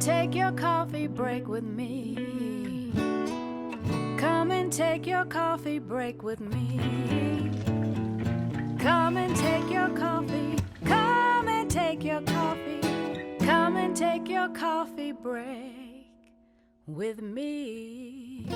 and take your coffee break with me. Come and take your coffee break with me. Come and take your coffee. Come and take your coffee. Come and take your coffee break with me.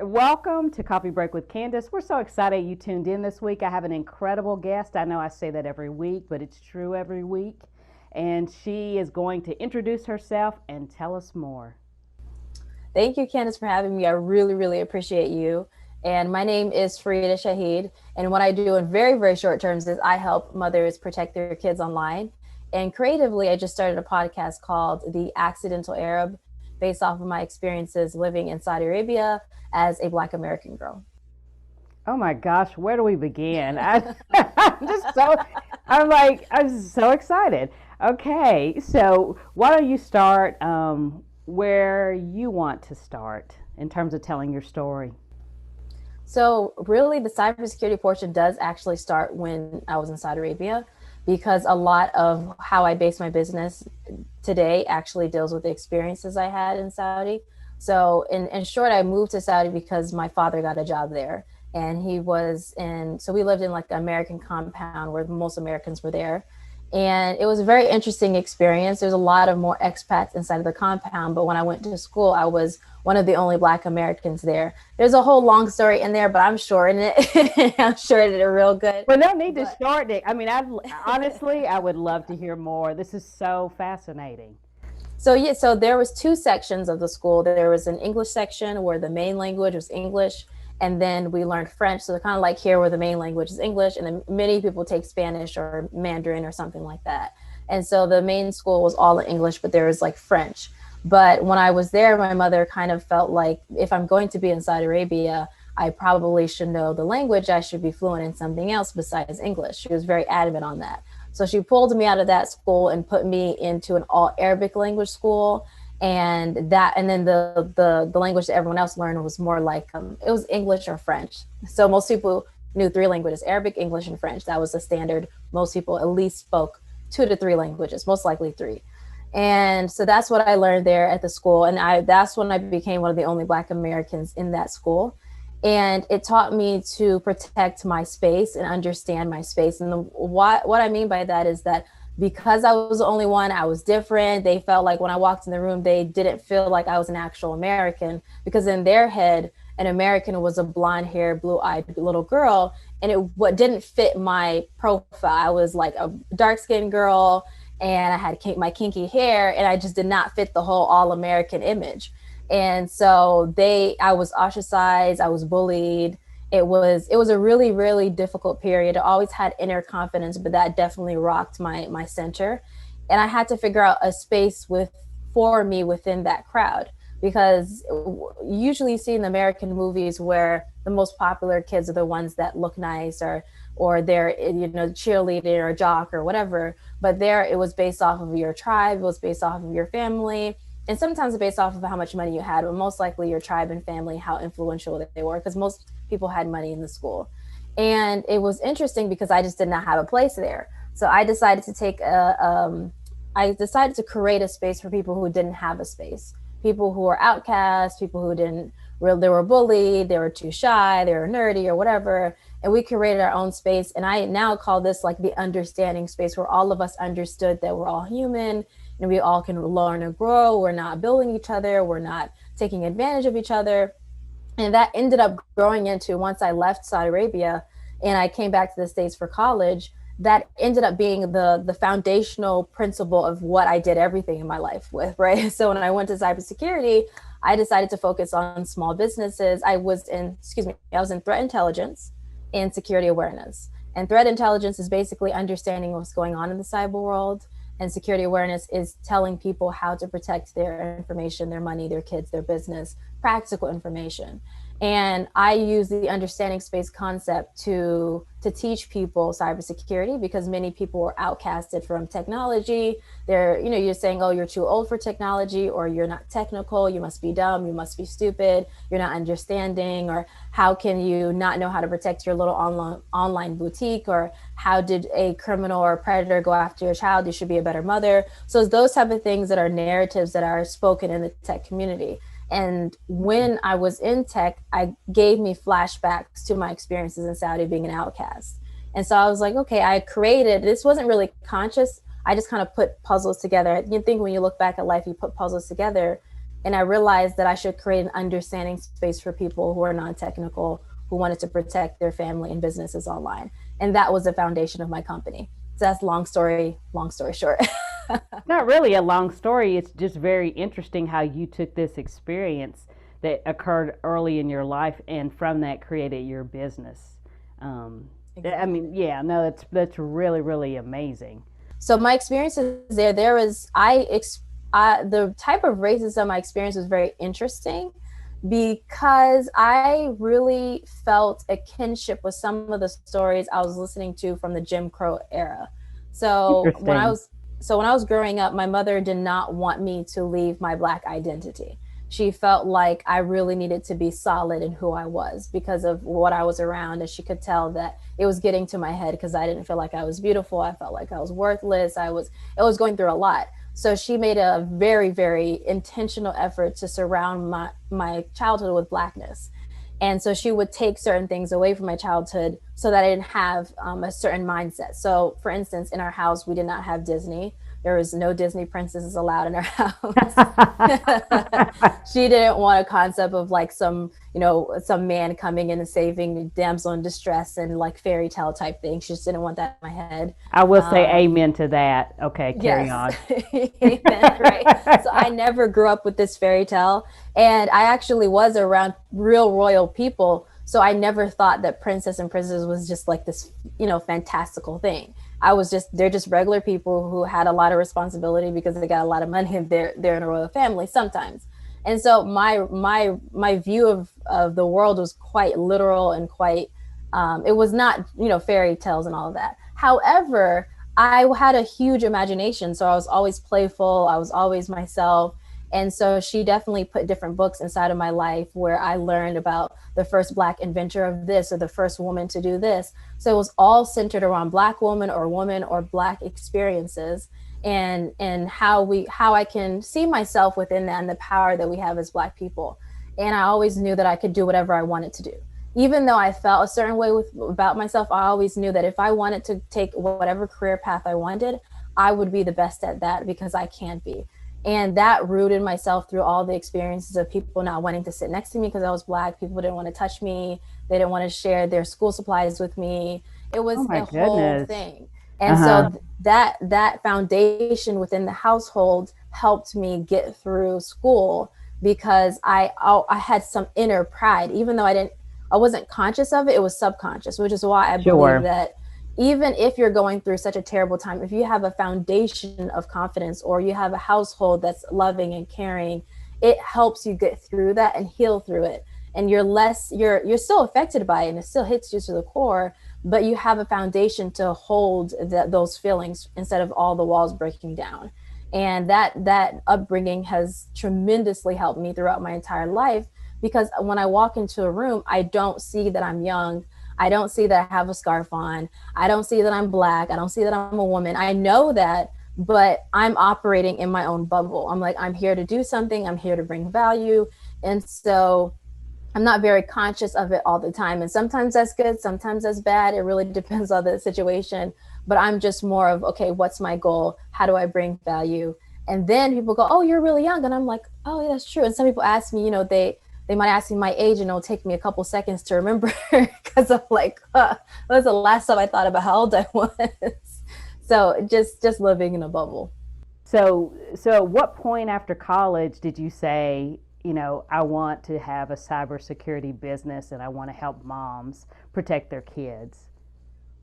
Welcome to Coffee Break with Candace. We're so excited you tuned in this week. I have an incredible guest. I know I say that every week, but it's true every week. And she is going to introduce herself and tell us more. Thank you, Candace, for having me. I really, really appreciate you. And my name is Fareedah Shaheed. And what I do in very, very short terms is I help mothers protect their kids online. And creatively, I just started a podcast called The Accidental Arab, based off of my experiences living in Saudi Arabia as a Black American girl. Oh my gosh, where do we begin? I'm so excited. Okay, so why don't you start where you want to start in terms of telling your story? So really the cybersecurity portion does actually start when I was in Saudi Arabia, because a lot of how I base my business today actually deals with the experiences I had in Saudi. So in short, I moved to Saudi because my father got a job there, and so we lived in like an American compound where most Americans were there. And it was a very interesting experience. There's a lot of more expats inside of the compound, but when I went to school, I was one of the only Black Americans there. There's a whole long story in there, but I'm shortening it. I'm shortening it real good. Well, no need to shorten it. I mean, honestly, I would love to hear more. This is so fascinating. So there was two sections of the school. There was an English section where the main language was English, and then we learned French. So kind of like here where the main language is English, and then many people take Spanish or Mandarin or something like that. And so the main school was all in English, but there was like French. But when I was there, my mother kind of felt like if I'm going to be in Saudi Arabia, I probably should know the language. I should be fluent in something else besides English. She was very adamant on that. So she pulled me out of that school and put me into an all Arabic language school. And then the language that everyone else learned was more like, it was English or French. So most people knew three languages: Arabic, English, and French. That was the standard. Most people at least spoke 2 to 3 languages, most likely 3. And so that's what I learned there at the school. And that's when I became one of the only Black Americans in that school. And it taught me to protect my space and understand my space. And what I mean by that is that because I was the only one, I was different. They felt like when I walked in the room, they didn't feel like I was an actual American, because in their head, an American was a blonde-haired, blue-eyed little girl. And what didn't fit my profile. I was like a dark-skinned girl, and I had my kinky hair, and I just did not fit the whole all-American image. And so I was ostracized, I was bullied. It was a really, really difficult period. I always had inner confidence, but that definitely rocked my center. And I had to figure out a space for me within that crowd, because usually you see in American movies where the most popular kids are the ones that look nice or they're, cheerleader or jock or whatever. But there it was based off of your tribe, it was based off of your family. And sometimes based off of how much money you had, but most likely your tribe and family, how influential they were, because most people had money in the school. And it was interesting because I just did not have a place there. So I decided to create a space for people who didn't have a space, people who were outcasts, people who they were bullied, they were too shy, they were nerdy or whatever. And we created our own space. And I now call this like the understanding space, where all of us understood that we're all human and we all can learn and grow. We're not building each other. We're not taking advantage of each other. And that ended up growing into, once I left Saudi Arabia and I came back to the States for college, that ended up being the foundational principle of what I did everything in my life with, right? So when I went to cybersecurity, I decided to focus on small businesses. I was in threat intelligence and security awareness. And threat intelligence is basically understanding what's going on in the cyber world. And security awareness is telling people how to protect their information, their money, their kids, their business, practical information. And I use the understanding space concept to teach people cybersecurity, because many people were outcasted from technology. You're saying, oh, you're too old for technology, or you're not technical, you must be dumb, you must be stupid, you're not understanding, or how can you not know how to protect your little online boutique, or how did a criminal or a predator go after your child, you should be a better mother. So it's those type of things that are narratives that are spoken in the tech community. And when I was in tech, I gave me flashbacks to my experiences in Saudi being an outcast. And so I was like, okay, this wasn't really conscious. I just kind of put puzzles together. You think when you look back at life, you put puzzles together. And I realized that I should create an understanding space for people who are non-technical, who wanted to protect their family and businesses online. And that was the foundation of my company. So that's long story short. Not really a long story. It's just very interesting how you took this experience that occurred early in your life, and from that created your business. Exactly. I mean, yeah, no, that's really, really amazing. So my experiences there was, the type of racism I experienced was very interesting, because I really felt a kinship with some of the stories I was listening to from the Jim Crow era. So when I was growing up, my mother did not want me to leave my Black identity. She felt like I really needed to be solid in who I was because of what I was around. And she could tell that it was getting to my head, because I didn't feel like I was beautiful. I felt like I was worthless. I was going through a lot. So she made a very, very intentional effort to surround my childhood with Blackness. And so she would take certain things away from my childhood so that I didn't have a certain mindset. So for instance, in our house, we did not have Disney. There was no Disney princesses allowed in our house. She didn't want a concept of like some man coming in and saving damsel in distress and like fairy tale type thing. She just didn't want that in my head. I will say amen to that. Okay, carry on. Amen, right. So I never grew up with this fairy tale, and I actually was around real royal people. So I never thought that princess and princess was just like this, fantastical thing. They're just regular people who had a lot of responsibility because they got a lot of money, and they're in a royal family sometimes. And so my view of the world was quite literal and quite, it was not, fairy tales and all of that. However, I had a huge imagination. So I was always playful. I was always myself. And so she definitely put different books inside of my life where I learned about the first Black inventor of this, or the first woman to do this. So it was all centered around Black woman or Black experiences, and how I can see myself within that, and the power that we have as Black people. And I always knew that I could do whatever I wanted to do. Even though I felt a certain way about myself, I always knew that if I wanted to take whatever career path I wanted, I would be the best at that, because I can be. And that rooted myself through all the experiences of people not wanting to sit next to me because I was Black. People didn't want to touch me. They didn't want to share their school supplies with me. It was whole thing. And so that foundation within the household helped me get through school, because I had some inner pride. Even though I wasn't conscious of it, it was subconscious, which is why I believe that even if you're going through such a terrible time, if you have a foundation of confidence, or you have a household that's loving and caring, it helps you get through that and heal through it. And you're still affected by it, and it still hits you to the core, but you have a foundation to hold those feelings instead of all the walls breaking down. And that upbringing has tremendously helped me throughout my entire life, because when I walk into a room, I don't see that I'm young. I don't see that I have a scarf on. I don't see that I'm Black. I don't see that I'm a woman. I know that, but I'm operating in my own bubble. I'm like, I'm here to do something. I'm here to bring value. And so I'm not very conscious of it all the time. And sometimes that's good. Sometimes that's bad. It really depends on the situation. But I'm just more of, okay, what's my goal? How do I bring value? And then people go, oh, you're really young. And I'm like, oh, yeah, that's true. And some people ask me, they might ask me my age, and it'll take me a couple seconds to remember, because I'm like, that was the last time I thought about how old I was. So just living in a bubble. So at what point after college did you say, I want to have a cybersecurity business and I want to help moms protect their kids?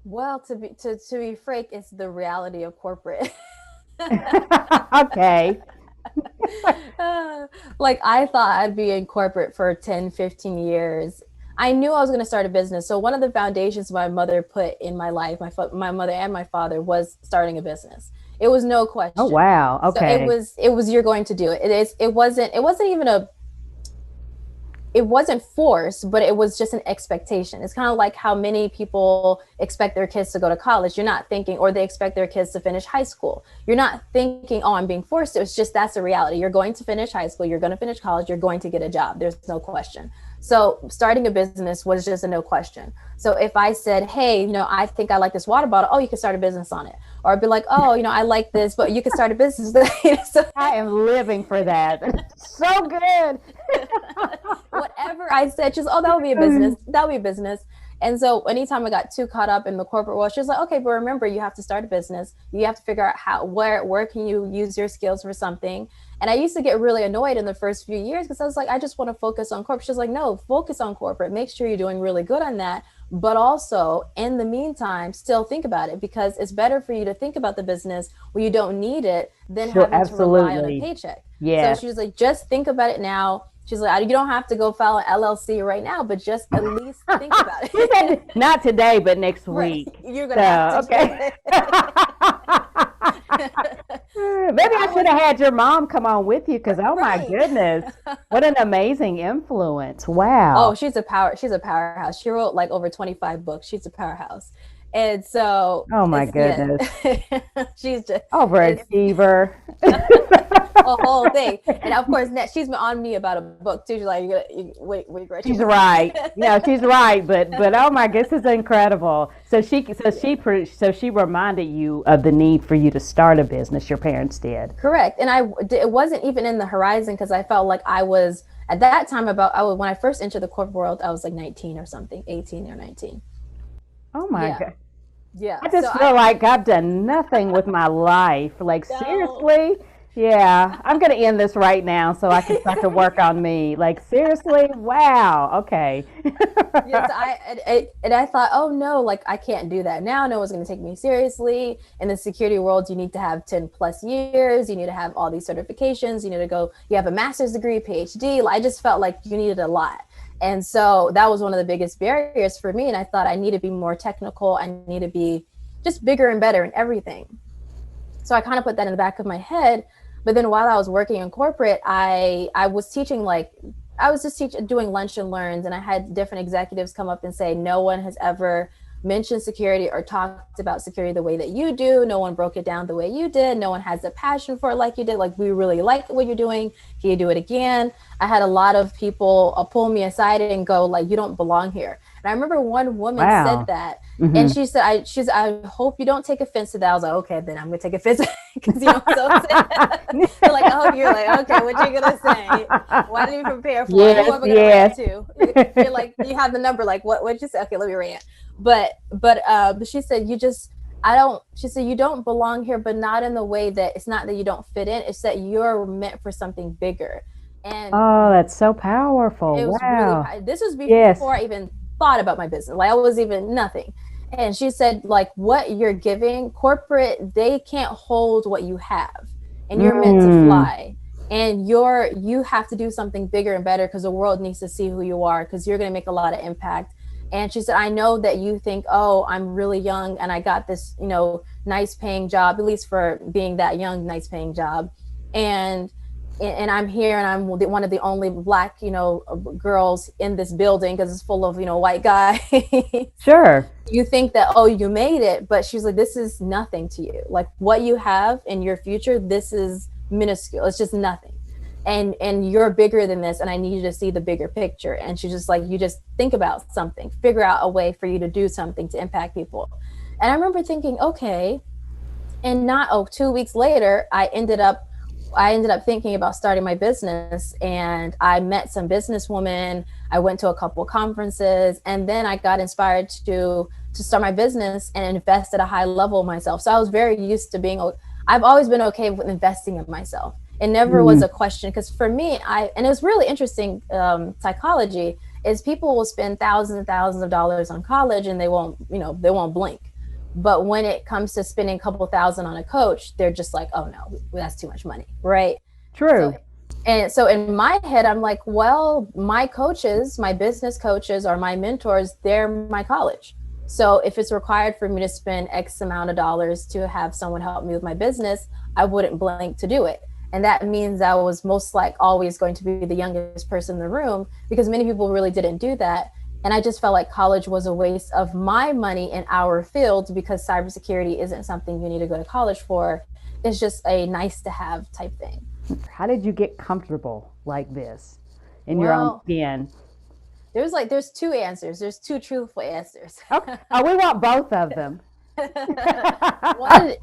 Well, to be frank, it's the reality of corporate. Okay. Like I thought I'd be in corporate for 10, 15 years. I knew I was going to start a business. So one of the foundations my mother put in my life, my mother and my father, was starting a business. It was no question. Oh, wow. So Okay. it was you're going to do it. It wasn't even it wasn't forced, but it was just an expectation. It's kind of like how many people expect their kids to go to college. You're not thinking, or they expect their kids to finish high school. You're not thinking, oh, I'm being forced. It's just, that's a reality. You're going to finish high school. You're going to finish college. You're going to get a job. There's no question. So starting a business was just a no question. So if I said, hey, I think I like this water bottle. Oh, you can start a business on it. Or I'd be like, oh, I like this, but you can start a business. So I am living for that. So good. Whatever I said, she's, oh, that would be a business. That would be a business. And so anytime I got too caught up in the corporate world, she was like, okay, but remember, you have to start a business. You have to figure out where can you use your skills for something. And I used to get really annoyed in the first few years because I was like, I just want to focus on corporate. She's like, no, focus on corporate. Make sure you're doing really good on that. But also, in the meantime, still think about it, because it's better for you to think about the business when you don't need it than having to rely on a paycheck. Yeah. So she was like, just think about it now. She's like, you don't have to go file an LLC right now, but just at least think about it. She said, not today, but next week. Right. You're going to have to. Okay. Maybe I should have had your mom come on with you, because, oh my goodness, what an amazing influence. Wow. Oh, she's a powerhouse. She wrote like over 25 books. She's a powerhouse. And so, oh my goodness, yeah. She's just overachiever. A whole thing. And of course, she's been on me about a book too. She's like, wait, she's right. No, she's right. But oh my goodness, this is incredible. So she reminded you of the need for you to start a business. Your parents did. Correct. And it wasn't even in the horizon, because I felt like I was at that time when I first entered the corporate world, I was like 19 or something, 18 or 19. Oh my God. Yeah. I just feel like I've done nothing with my life. Like, no. Seriously? Yeah. I'm going to end this right now so I can start to work on me. Like, seriously? Wow. Okay. Yes, I thought, oh no, like I can't do that now. No one's going to take me seriously. In the security world, you need to have 10 plus years. You need to have all these certifications. You need to you have a master's degree, PhD. I just felt like you needed a lot. And so that was one of the biggest barriers for me. And I thought I need to be more technical. I need to be just bigger and better in everything. So I kind of put that in the back of my head. But then while I was working in corporate, I was teaching, doing lunch and learns. And I had different executives come up and say, no one has ever mentioned security or talked about security the way that you do. No one broke it down the way you did. No one has a passion for it like you did. Like, we really like what you're doing. Can you do it again? I had a lot of people pull me aside and go like, you don't belong here. And I remember one woman said that, and she said, I hope you don't take offense to that. I was like, okay, then I'm gonna take offense, because so like, I hope you're like, okay, what you gonna say? Why didn't you prepare for it? Who am I gonna rant to? You're like, you have the number, like what you say? Okay, let me rant. But she said, she said, you don't belong here, but not in the way that it's not that you don't fit in. It's that you're meant for something bigger. And oh, that's so powerful. It was wow. Really, this was before I even thought about my business. Like, I was even nothing. And she said, like, what you're giving corporate, they can't hold what you have, and you're meant to fly. And you have to do something bigger and better, because the world needs to see who you are, because you're going to make a lot of impact. And she said, I know that you think, oh, I'm really young and I got this, nice paying job, at least for being that young, nice paying job. And I'm here, and I'm one of the only Black, girls in this building, because it's full of, white guys. Sure. You think that, oh, you made it, but she's like, this is nothing to you. Like, what you have in your future, this is minuscule. It's just nothing. And you're bigger than this, and I need you to see the bigger picture. And she's just like, you just think about something, figure out a way for you to do something to impact people. And I remember thinking, okay, and 2 weeks later, I ended up thinking about starting my business, and I met some businesswomen. I went to a couple of conferences, and then I got inspired to start my business and invest at a high level myself. So I was very used to I've always been okay with investing in myself. It never was a question, because for me, and it was really interesting, psychology is people will spend thousands and thousands of dollars on college, and they won't blink. But when it comes to spending a couple thousand on a coach, they're just like, oh no, that's too much money, right? True. And so in my head, I'm like, well, my coaches, my business coaches or my mentors, they're my college. So if it's required for me to spend X amount of dollars to have someone help me with my business, I wouldn't blink to do it. And that means I was most like always going to be the youngest person in the room, because many people really didn't do that. And I just felt like college was a waste of my money in our field, because cybersecurity isn't something you need to go to college for. It's just a nice to have type thing. How did you get comfortable like this in your own skin? There's two answers. There's two truthful answers. Okay. Oh, we want both of them.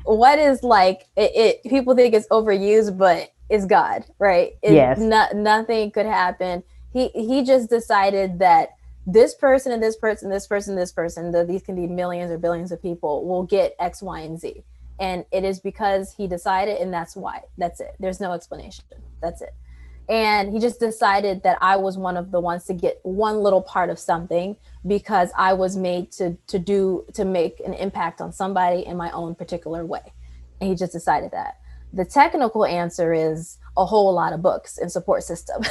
What is like it people think it's overused, but it's God, right? Yes. Nothing could happen. He just decided that this person and this person, this person, this person, these can be millions or billions of people, will get X, Y, and Z. And it is because he decided, and that's why. That's it. There's no explanation. That's it. And he just decided that I was one of the ones to get one little part of something, because I was made to make an impact on somebody in my own particular way. And he just decided that. The technical answer is a whole lot of books and support system.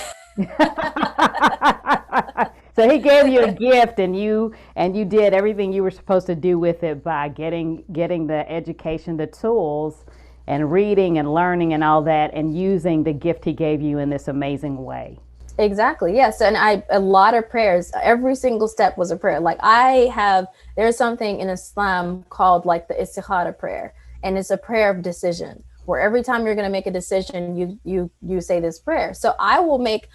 So he gave you a gift, and you did everything you were supposed to do with it by getting the education, the tools, and reading and learning and all that, and using the gift he gave you in this amazing way. Exactly. Yes. And a lot of prayers, every single step was a prayer. Like there's something in Islam called like the istikhara prayer. And it's a prayer of decision, where every time you're going to make a decision, you say this prayer. So I make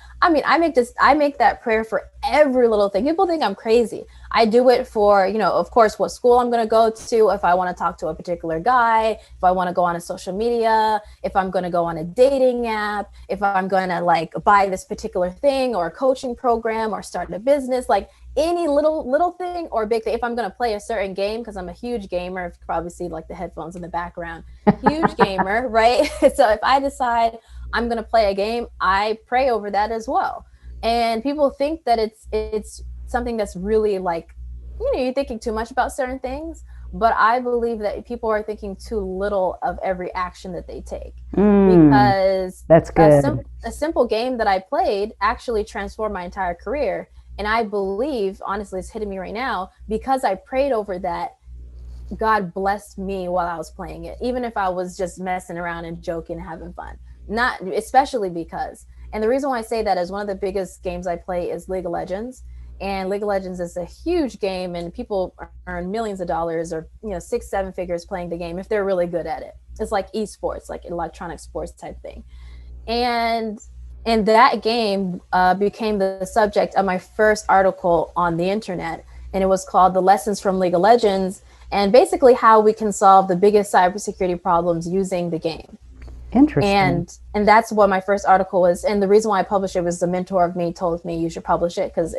that prayer for every little thing. People think I'm crazy. I do it for, of course, what school I'm going to go to, if I want to talk to a particular guy, if I want to go on a social media, if I'm going to go on a dating app, if I'm going to like buy this particular thing or a coaching program or start a business, like any little thing or big thing. If I'm going to play a certain game, because I'm a huge gamer, if you can probably see like the headphones in the background, huge gamer, right? So if I decide I'm going to play a game, I pray over that as well. And people think that it's something that's really like, you're thinking too much about certain things. But I believe that people are thinking too little of every action that they take. Because that's good. A simple game that I played actually transformed my entire career. And I believe, honestly, it's hitting me right now, because I prayed over that, God blessed me while I was playing it, even if I was just messing around and joking and having fun. Not especially because, and the reason why I say that is one of the biggest games I play is League of Legends. And League of Legends is a huge game, and people earn millions of dollars or 6-7 figures playing the game if they're really good at it. It's like esports, like electronic sports type thing. And that game became the subject of my first article on the internet, and it was called "The Lessons from League of Legends," and basically how we can solve the biggest cybersecurity problems using the game. Interesting. And that's what my first article was. And the reason why I published it was the mentor of me told me you should publish it, because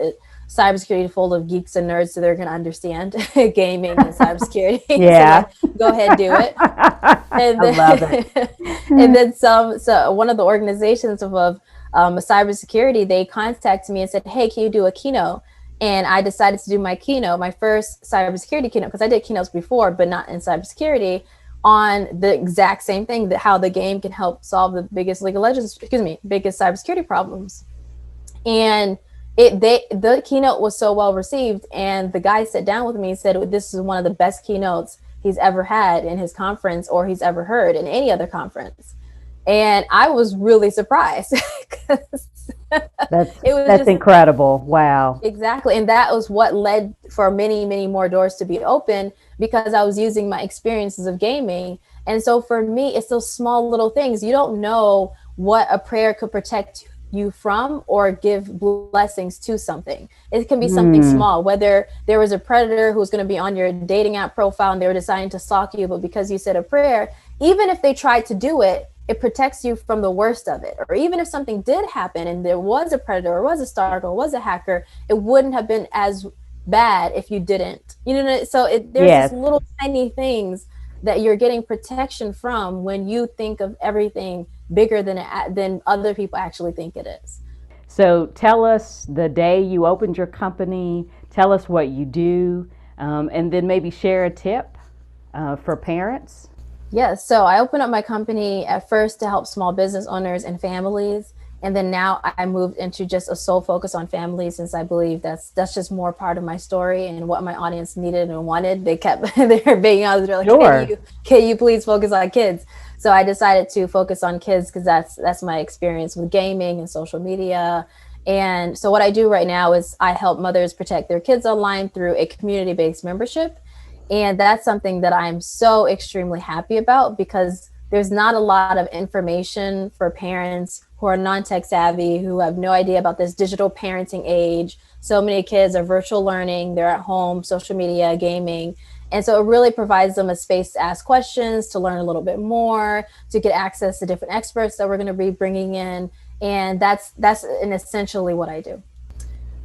cybersecurity is full of geeks and nerds, so they're going to understand gaming and cybersecurity. Yeah. So like, go ahead, do it. And then, I love it. And then so one of the organizations of cybersecurity, they contacted me and said, hey, can you do a keynote? And I decided to do my keynote, my first cybersecurity keynote, because I did keynotes before, but not in cybersecurity, on the exact same thing, that how the game can help solve the biggest biggest cybersecurity problems. And the keynote was so well received, and the guy sat down with me and said, this is one of the best keynotes he's ever had in his conference, or he's ever heard in any other conference. And I was really surprised. That's incredible. Wow. Exactly. And that was what led for many, many more doors to be open, because I was using my experiences of gaming. And so for me, it's those small little things. You don't know what a prayer could protect you from or give blessings to something. It can be something small, whether there was a predator who's going to be on your dating app profile and they were deciding to stalk you, but because you said a prayer, even if they tried to do it, it protects you from the worst of it. Or even if something did happen and there was a predator or was a stalker or was a hacker, it wouldn't have been as bad if you didn't. So there's these little tiny things that you're getting protection from when you think of everything bigger than other people actually think it is. So tell us the day you opened your company, tell us what you do, and then maybe share a tip for parents. Yes. So I opened up my company at first to help small business owners and families. And then now I moved into just a sole focus on families, since I believe that's just more part of my story and what my audience needed and wanted. They kept they're begging out, they're like, Sure. can you please focus on kids? So I decided to focus on kids because that's my experience with gaming and social media. And so what I do right now is I help mothers protect their kids online through a community-based membership. And that's something that I'm so extremely happy about, because there's not a lot of information for parents who are non-tech savvy, who have no idea about this digital parenting age. So many kids are virtual learning, they're at home, social media, gaming. And so it really provides them a space to ask questions, to learn a little bit more, to get access to different experts that we're going to be bringing in. And that's essentially what I do.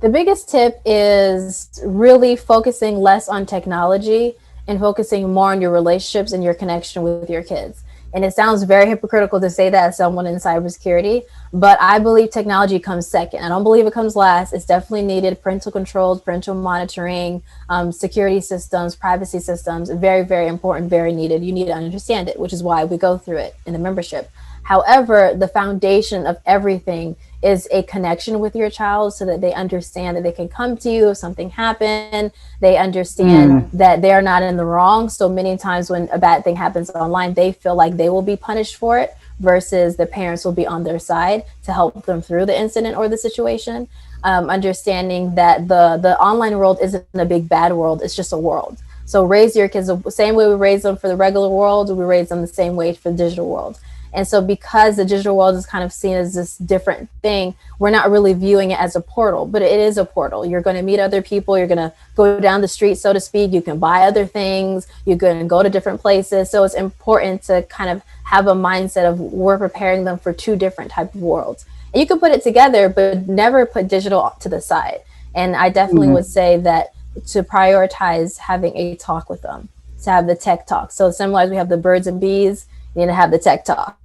The biggest tip is really focusing less on technology and focusing more on your relationships and your connection with your kids. And it sounds very hypocritical to say that as someone in cybersecurity, but I believe technology comes second. I don't believe it comes last. It's definitely needed. Parental controls, parental monitoring, security systems, privacy systems, very, very important, very needed. You need to understand it, which is why we go through it in the membership. However, the foundation of everything is a connection with your child, so that they understand that they can come to you if something happened. They understand that they are not in the wrong. So many times when a bad thing happens online, they feel like they will be punished for it, versus the parents will be on their side to help them through the incident or the situation. Understanding that the online world isn't a big bad world, it's just a world. So raise your kids the same way we raise them for the regular world, we raise them the same way for the digital world. And so because the digital world is kind of seen as this different thing, we're not really viewing it as a portal, but it is a portal. You're going to meet other people. You're going to go down the street, so to speak. You can buy other things. You're going to go to different places. So it's important to kind of have a mindset of we're preparing them for two different types of worlds. And you can put it together, but never put digital to the side. And I definitely would say that to prioritize having a talk with them, to have the tech talk. So similar as we have the birds and bees, you need to have the tech talk.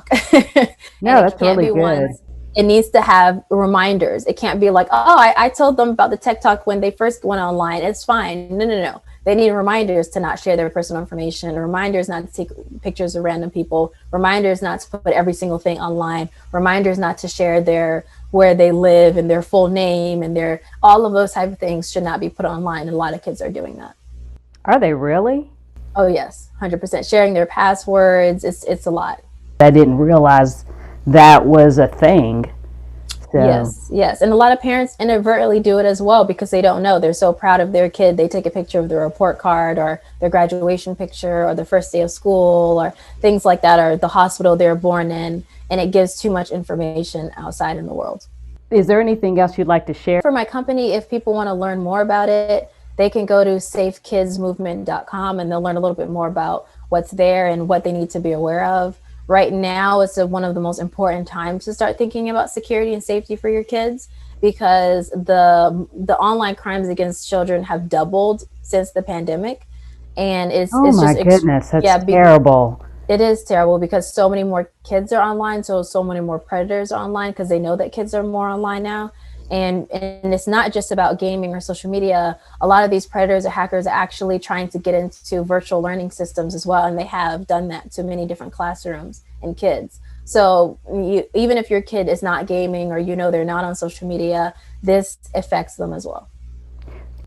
No, that's really good. It needs to have reminders. It can't be like, oh, I told them about the tech talk when they first went online. It's fine. No. They need reminders to not share their personal information, reminders not to take pictures of random people, reminders not to put every single thing online, reminders not to share where they live and their full name, and all of those type of things should not be put online. And a lot of kids are doing that. Are they really? Oh yes, 100%. Sharing their passwords, it's a lot. I didn't realize that was a thing. So. Yes. And a lot of parents inadvertently do it as well, because they don't know. They're so proud of their kid. They take a picture of their report card or their graduation picture or the first day of school or things like that, or the hospital they're born in. And it gives too much information outside in the world. Is there anything else you'd like to share? For my company, if people want to learn more about it, they can go to safekidsmovement.com and they'll learn a little bit more about what's there and what they need to be aware of. Right now, it's one of the most important times to start thinking about security and safety for your kids, because the online crimes against children have doubled since the pandemic. And it's my goodness, that's terrible. It is terrible because so many more kids are online. So many more predators are online because they know that kids are more online now. And it's not just about gaming or social media. A lot of these predators or hackers are actually trying to get into virtual learning systems as well. And they have done that to many different classrooms and kids. So even if your kid is not gaming or they're not on social media, this affects them as well.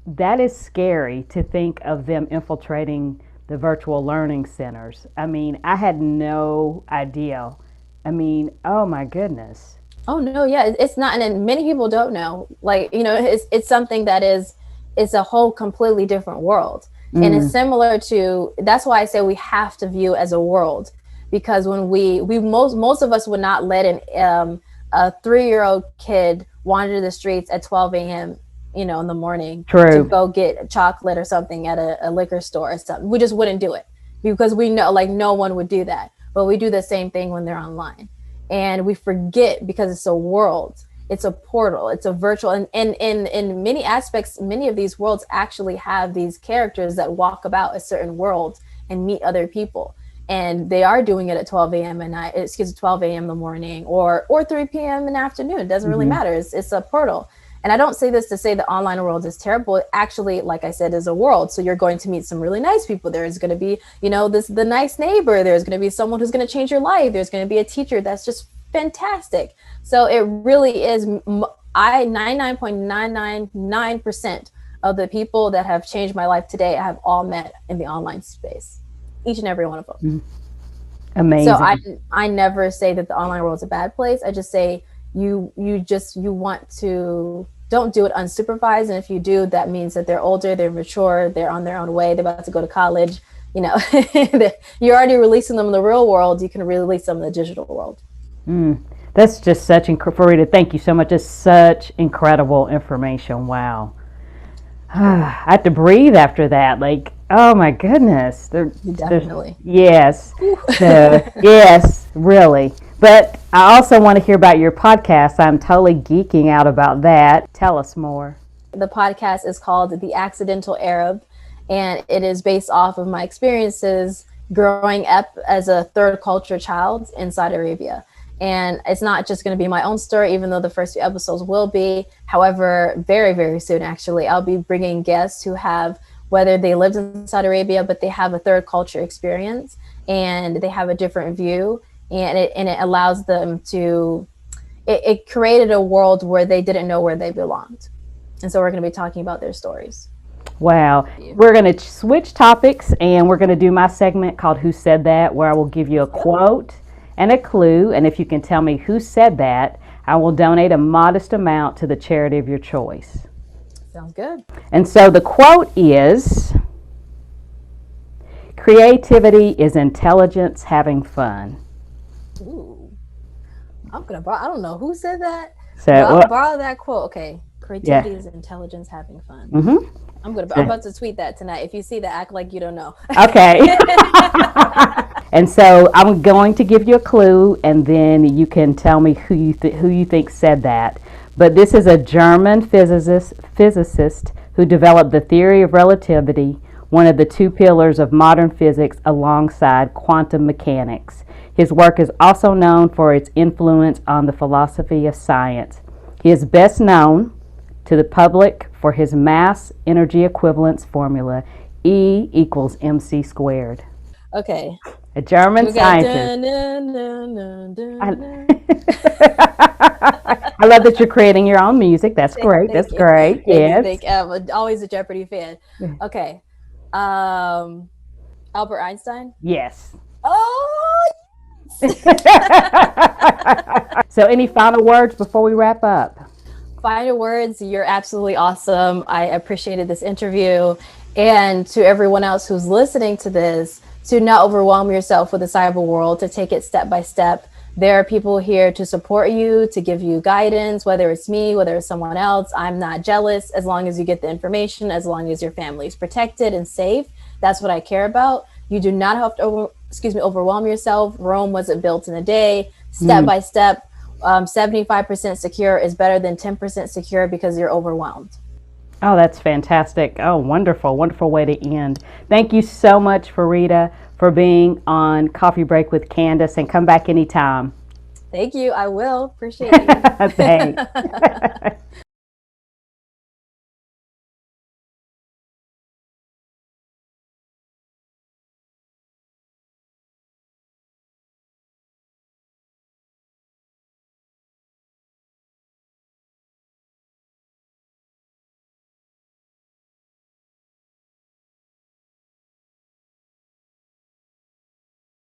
That is scary to think of them infiltrating the virtual learning centers. I mean, I had no idea. I mean, oh my goodness. Oh no, yeah, it's not, and many people don't know. Like, it's something that it's a whole completely different world. And it's similar to, that's why I say we have to view as a world, because when we most of us would not let a 3-year-old kid wander the streets at 12 a.m. in the morning. True. To go get chocolate or something at a liquor store or something. We just wouldn't do it, because we know like no one would do that. But we do the same thing when they're online. And we forget, because it's a world, it's a portal, it's a virtual, and in many aspects, many of these worlds actually have these characters that walk about a certain world and meet other people. And they are doing it at 12 a.m. at night, 12 a.m. in the morning, or 3 p.m. in the afternoon. It doesn't really matter. It's a portal. And I don't say this to say the online world is terrible. It actually, like I said, is a world. So you're going to meet some really nice people. There's going to be, the nice neighbor. There's going to be someone who's going to change your life. There's going to be a teacher that's just fantastic. So it really is. 99.999% of the people that have changed my life today, I have all met in the online space, each and every one of them. Amazing. So I never say that the online world is a bad place. I just say you want to, don't do it unsupervised. And if you do, that means that they're older, they're mature, they're on their own way, they're about to go to college. You know, you're already releasing them in the real world. You can release them in the digital world. That's just such Fareedah, thank you so much. It's such incredible information. Wow. I have to breathe after that. Like, oh my goodness. Definitely. Yes. Yes, really. But I also want to hear about your podcast. I'm totally geeking out about that. Tell us more. The podcast is called The Accidental Arab, and it is based off of my experiences growing up as a third culture child in Saudi Arabia. And it's not just going to be my own story, even though the first few episodes will be. However, very, very soon, actually, I'll be bringing guests who have, whether they lived in Saudi Arabia, but they have a third culture experience and they have a different view. And it allows them to, it created a world where they didn't know where they belonged. And so we're going to be talking about their stories. Wow. We're going to switch topics, and we're going to do my segment called Who Said That, where I will give you a quote and a clue. And if you can tell me who said that, I will donate a modest amount to the charity of your choice. Sounds good. And so the quote is, creativity is intelligence having fun. Ooh. I'm going to borrow, I don't know who said that. So I'll borrow that quote. Okay. Creativity is intelligence having fun. I'm about to tweet that tonight. If you see that, act like you don't know. Okay. And so I'm going to give you a clue, and then you can tell me who you think said that. But this is a German physicist who developed the theory of relativity, one of the two pillars of modern physics alongside quantum mechanics. His work is also known for its influence on the philosophy of science. He is best known to the public for his mass energy equivalence formula, E equals mc squared. Okay. A German scientist. I love that you're creating your own music. That's great. That's great. Yes. I'm always a Jeopardy fan. Okay. Albert Einstein? Yes. Oh! So any final words before we wrap up? Final words, you're absolutely awesome. I appreciated this interview. And to everyone else who's listening to this, to not overwhelm yourself with the cyber world, to take it step by step. There are people here to support you, to give you guidance, whether it's me, whether it's someone else. I'm not jealous as long as you get the information, as long as your family is protected and safe. That's what I care about. You do not have to overwhelm yourself. Rome wasn't built in a day. Step by step, 75% secure is better than 10% secure because you're overwhelmed. Oh, that's fantastic. Oh, wonderful, wonderful way to end. Thank you so much, Fareedah, for being on Coffee Break with Candace, and come back anytime. Thank you. I will. Appreciate you. Thanks.